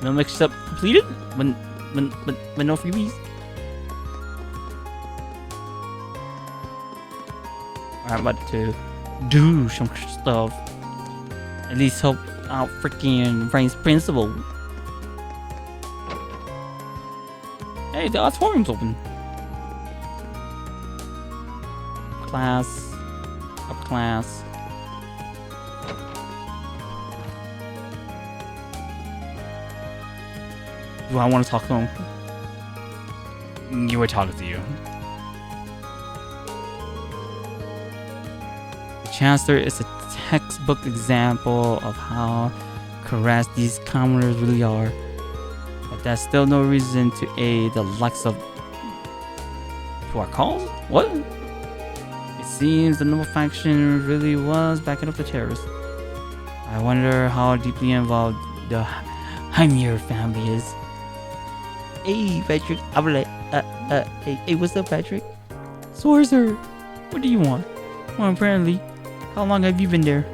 No mix up completed? But no freebies? I'm about to do some stuff. At least help out freaking Vice Principal. Hey, the auditorium's open. Class. Up class. Do I want to talk to him? You were talking to you. The Chancellor is a textbook example of how correct these commoners really are. But that's still no reason to aid the likes of... To our cause? What? It seems the noble faction really was backing up the terrorists. I wonder how deeply involved the Heimir family is. Hey, Patrick. I'm like, hey, what's up, Patrick? Sorcerer, what do you want? Well, apparently, how long have you been there?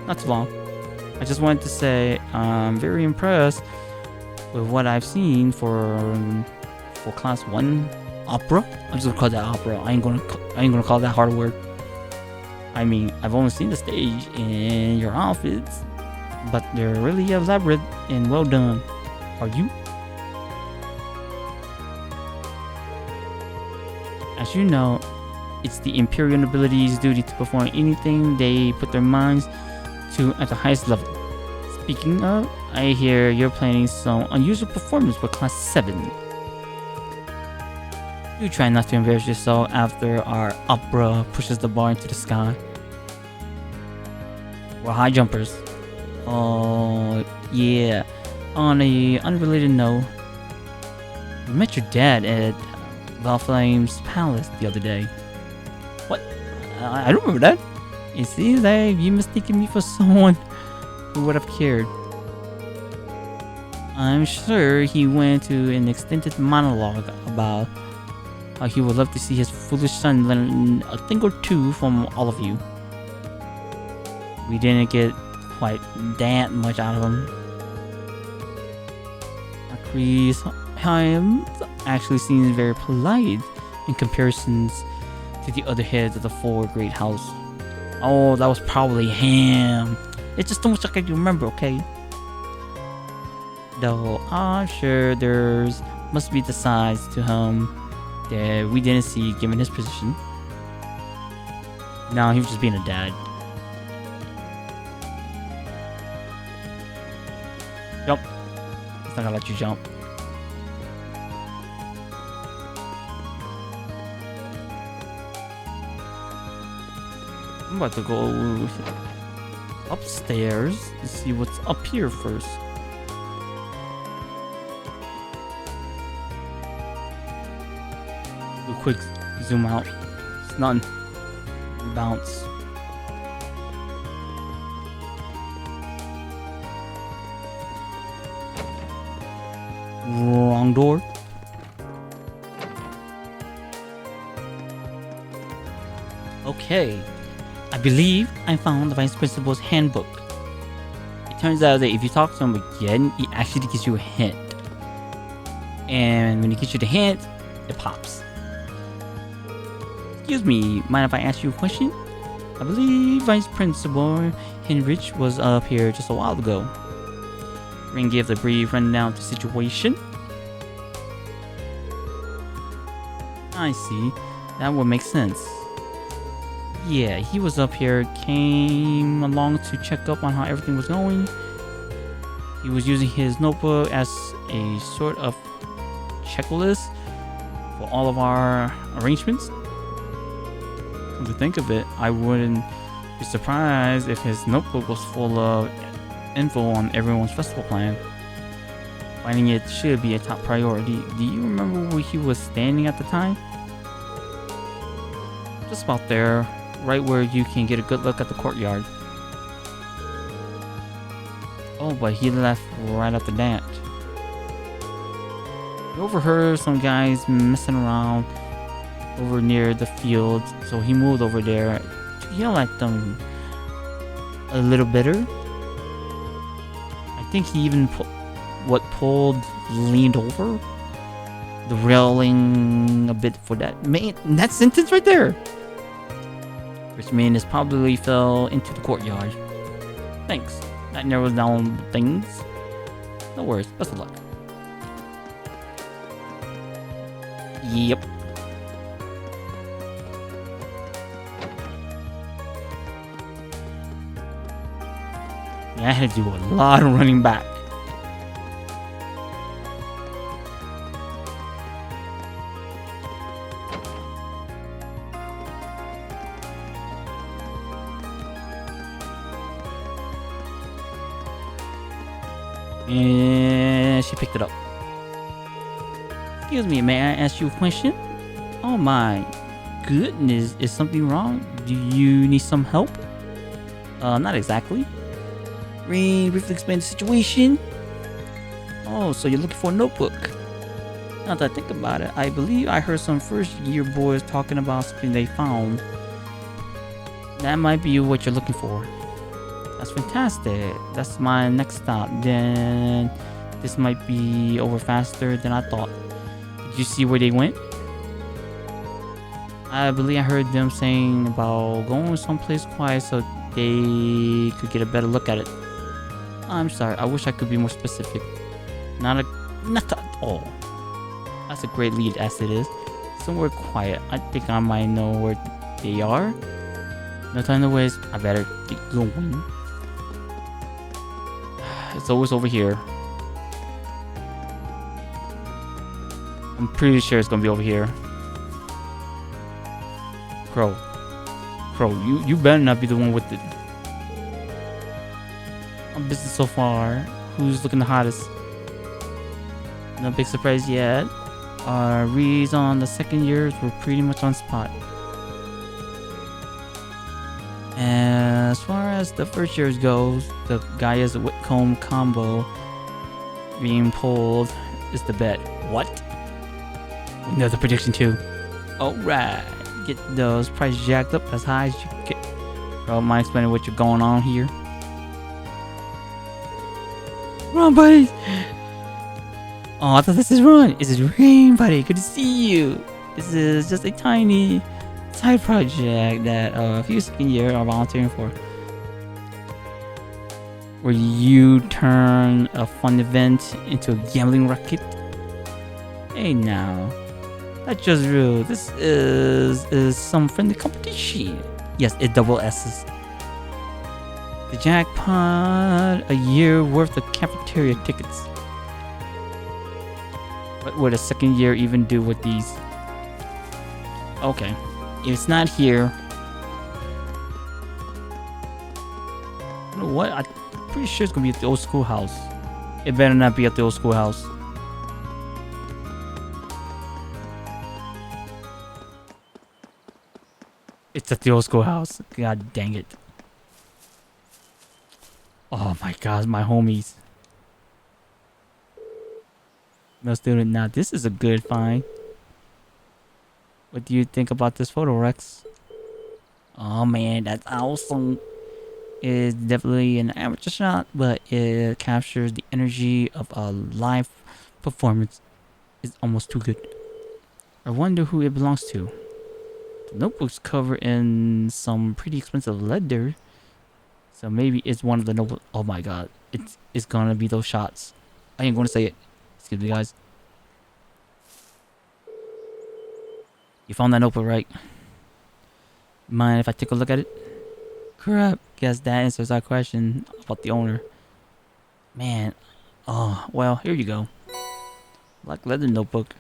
Not too long. I just wanted to say I'm very impressed with what I've seen for class 1 opera. I'm just gonna call that opera. I ain't gonna call that hard word. I mean, I've only seen the stage and your outfits, but they're really elaborate and well done. Are you? As you know, it's the Imperial nobility's duty to perform anything they put their minds to at the highest level. Speaking of, I hear you're planning some unusual performance for Class 7. Do try not to embarrass yourself after our opera pushes the bar into the sky. We're high jumpers. Oh, yeah. On a unrelated note, we met your dad at Valflame's palace the other day. What? I don't remember that. It seems like you mistaken me for someone who would have cared. I'm sure he went into an extended monologue about how he would love to see his foolish son learn a thing or two from all of you. We didn't get quite that much out of him. Chris Himes actually seems very polite in comparisons to the other heads of the 4 great house. Oh, that was probably him. It's just too much I can remember, okay? Though I'm sure there's must be the sides to him that we didn't see given his position. No, he was just being a dad. Jump. He's not gonna let you jump. I'm about to go upstairs to see what's up here first. Do a quick zoom out. It's none. Bounce. Wrong door. Okay. I believe I found the Vice Principal's handbook. It turns out that if you talk to him again, he actually gives you a hint. And when he gives you the hint, it pops. Excuse me, mind if I ask you a question? I believe Vice Principal Henrich was up here just a while ago. Ring gave a brief rundown of the situation. I see. That would make sense. Yeah, he was up here, came along to check up on how everything was going. He was using his notebook as a sort of checklist for all of our arrangements. Come to think of it, I wouldn't be surprised if his notebook was full of info on everyone's festival plan. Finding it should be a top priority. Do you remember where he was standing at the time? Just about there. Right where you can get a good look at the courtyard. Oh, but he left right after that. He overheard some guys messing around over near the field, so he moved over there to yell at them a little bitter. I think he even what pulled leaned over, the railing a bit for that main that sentence right there, which means it probably fell into the courtyard. Thanks. That narrows down things. No worries. Best of luck. Yep. Yeah, I had to do a lot of running back. And she picked it up. Excuse me, may I ask you a question? Oh my goodness, is something wrong? Do you need some help? Not exactly. Ring briefly explain the situation. Oh, so you're looking for a notebook. Now that I think about it, I believe I heard some first year boys talking about something they found. That might be what you're looking for. That's fantastic. That's my next stop. Then this might be over faster than I thought. Did you see where they went? I believe I heard them saying about going someplace quiet so they could get a better look at it. I'm sorry, I wish I could be more specific. Not at all. That's a great lead as it is. Somewhere quiet. I think I might know where they are. No time to waste. I better get going. It's always over here. I'm pretty sure it's gonna be over here. Crow, you better not be the one with the business so far. Who's looking the hottest? No big surprise yet. Our reads on the second years were pretty much on spot. As far as the first years goes, the Gaia's Whitcomb combo being pulled is the bet. What? We know the prediction too. Alright. Get those prices jacked up as high as you can get. Bro, mind explaining what you're going on here? Run, buddy! Oh, I thought this is Run. This is Rain, buddy. Good to see you. This is just a tiny side project that a few second year are volunteering for. Where you turn a fun event into a gambling racket. Hey now. That's just rude. This is some friendly competition. Yes, it double S's. The jackpot, a year worth of cafeteria tickets. What would a second year even do with these? Okay, if it's not here, you know what? I'm pretty sure it's gonna be at the old schoolhouse. It better not be at the old schoolhouse. It's at the old schoolhouse. God dang it. Oh my god, my homies. No student. Now this is a good find. What do you think about this photo, Rex? Oh man, that's awesome. It's definitely an amateur shot, but it captures the energy of a live performance. It's almost too good. I wonder who it belongs to. The notebook's covered in some pretty expensive leather. So maybe it's one of the notebook. Oh my god. It's gonna be those shots. I ain't gonna say it. Excuse me, guys. You found that notebook, right? Mind if I take a look at it? Crap. Guess that answers our question about the owner. Man. Oh, well, here you go. Black leather notebook.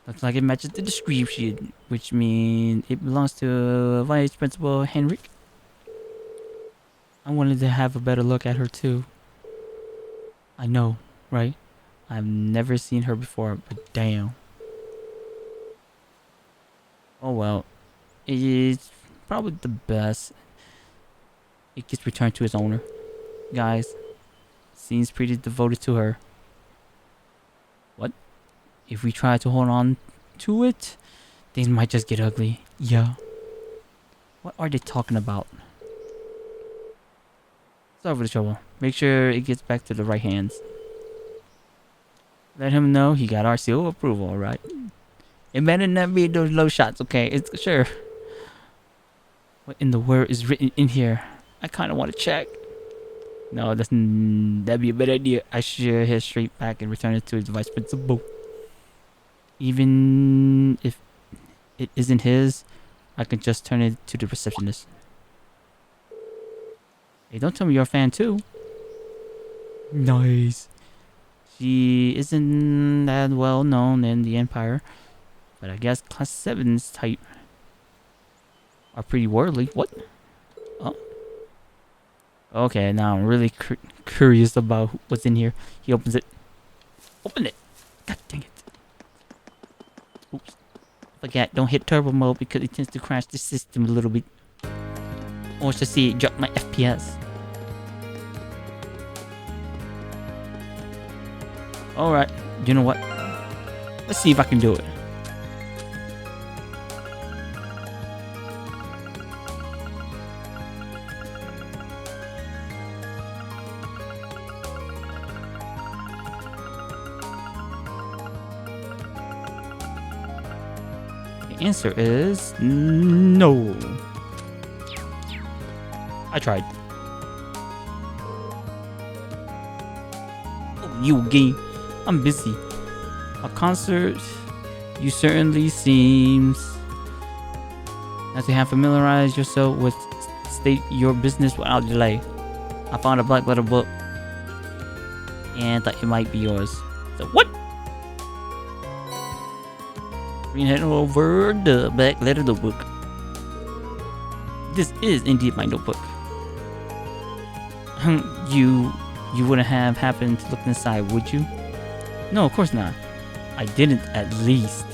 Looks like it matches the description, which means it belongs to Vice Principal Henrik. I wanted to have a better look at her too. I know, right? I've never seen her before, but damn. Oh well. It's probably the best. It gets returned to its owner. Guys, seems pretty devoted to her. What? If we try to hold on to it, things might just get ugly. Yeah. What are they talking about? Sorry for the trouble. Make sure it gets back to the right hands. Let him know he got our seal of approval, alright? It better not be those low shots, okay? It's sure. What in the world is written in here? I kinda wanna check. No, that'd be a bad idea. I should head straight back and return it to his vice principal. Even if it isn't his, I can just turn it to the receptionist. Hey, don't tell me you're a fan too. Nice. She isn't that well known in the Empire, but I guess Class 7's type are pretty worldly. What? Oh. Okay, now I'm really curious about what's in here. He opens it. Open it! God dang it. Oops. Forget, don't hit turbo mode because it tends to crash the system a little bit. Or just see it drop my FPS. Alright, you know what? Let's see if I can do it. The answer is no. I tried. Oh, you game. I'm busy. A concert, you certainly seems not to have familiarized yourself with state your business without delay. I found a black letter book and thought it might be yours. So what? Read head over the black letter notebook. This is indeed my notebook. You wouldn't have happened to look inside, would you? No, of course not. I didn't, at least.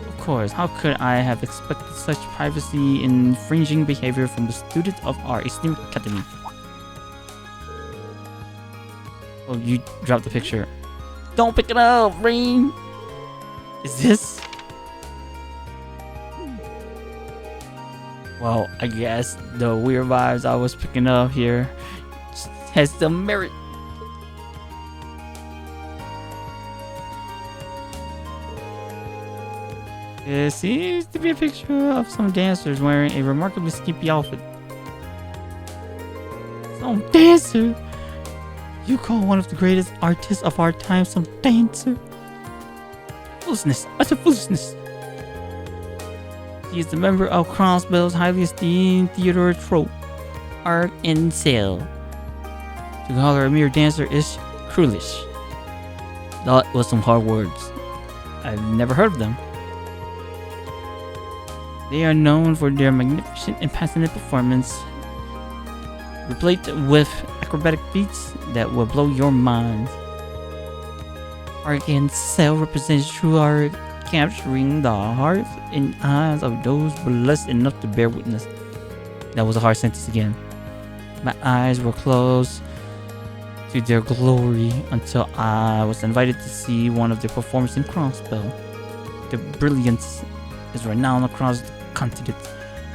Of course, how could I have expected such privacy-infringing behavior from a student of our esteemed academy? Oh, you dropped the picture. Don't pick it up, Rain! Is this? Well, I guess the weird vibes I was picking up here has some merit. It seems to be a picture of some dancers wearing a remarkably skimpy outfit. Some dancer? You call one of the greatest artists of our time some dancer? Foolishness, utter foolishness. He is a member of Crossbell's highly esteemed theater troupe, Art and Sale. To call her a mere dancer is cruelish. That was some hard words. I've never heard of them. They are known for their magnificent and passionate performance, replete with acrobatic feats that will blow your mind. Art and Sale represents true art, capturing the hearts and eyes of those blessed enough to bear witness. That was a hard sentence again. My eyes were closed to their glory until I was invited to see one of their performances in Crossbell. Their brilliance is renowned across the continent,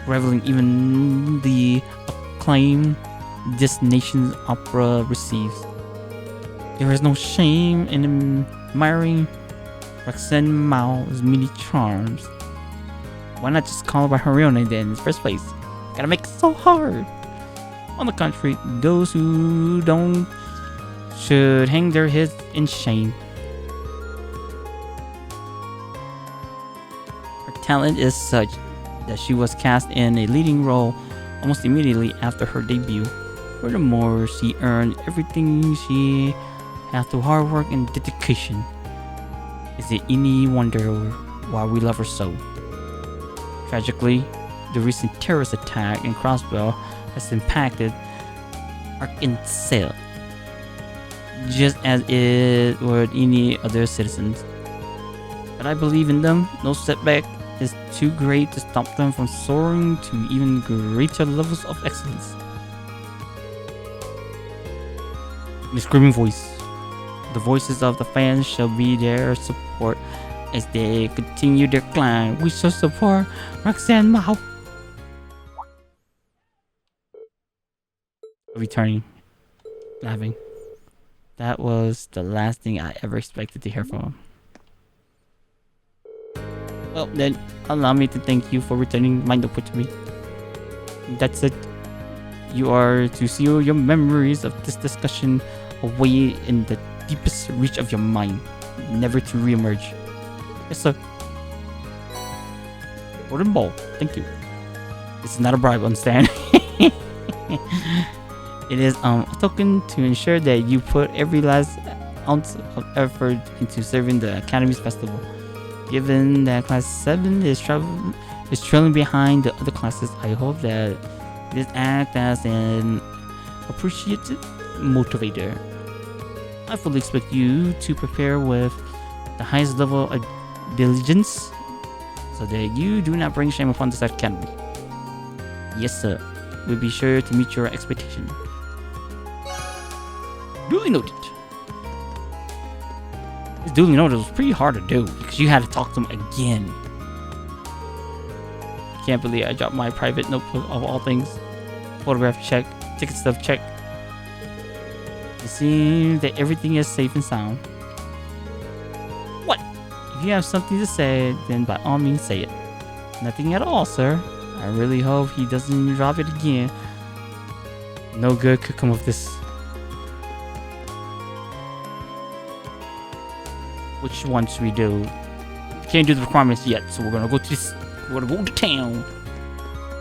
rivaling even the acclaim this nation's opera receives. There is no shame in admiring Roxanne Mao's many charms. Why not just call her by her real name then in the first place? Gotta make it so hard. On the contrary, those who don't should hang their heads in shame. Her talent is such that she was cast in a leading role almost immediately after her debut. Furthermore, she earned everything she had through hard work and dedication. Is it any wonder why we love her so? Tragically, the recent terrorist attack in Crossbell has impacted Art and Sale, just as it would any other citizens. But I believe in them. No setback is too great to stop them from soaring to even greater levels of excellence. The screaming voice. The voices of the fans shall be their support as they continue their climb. We shall support Roxanne Mao. Returning, laughing. That was the last thing I ever expected to hear from him. Well, then, allow me to thank you for returning my notebook to me. That's it. You are to seal your memories of this discussion away in the deepest reach of your mind, never to reemerge. Yes, sir. Golden ball. Thank you. This is not a bribe, understand? It is a token to ensure that you put every last ounce of effort into serving the Academy's festival. Given that Class 7 is trailing behind the other classes, I hope that this acts as an appreciative motivator. I fully expect you to prepare with the highest level of diligence so that you do not bring shame upon this academy. Yes, sir. We'll be sure to meet your expectation. Duly noted. This duly noted was pretty hard to do because you had to talk to him again. I can't believe I dropped my private notebook of all things. Photograph check, ticket stuff check. It seems that everything is safe and sound. What? If you have something to say, then by all means say it. Nothing at all, sir. I really hope he doesn't drop it again. No good could come of this. Which one should we do? We can't do the requirements yet, so we're gonna go to this. We're gonna go to town.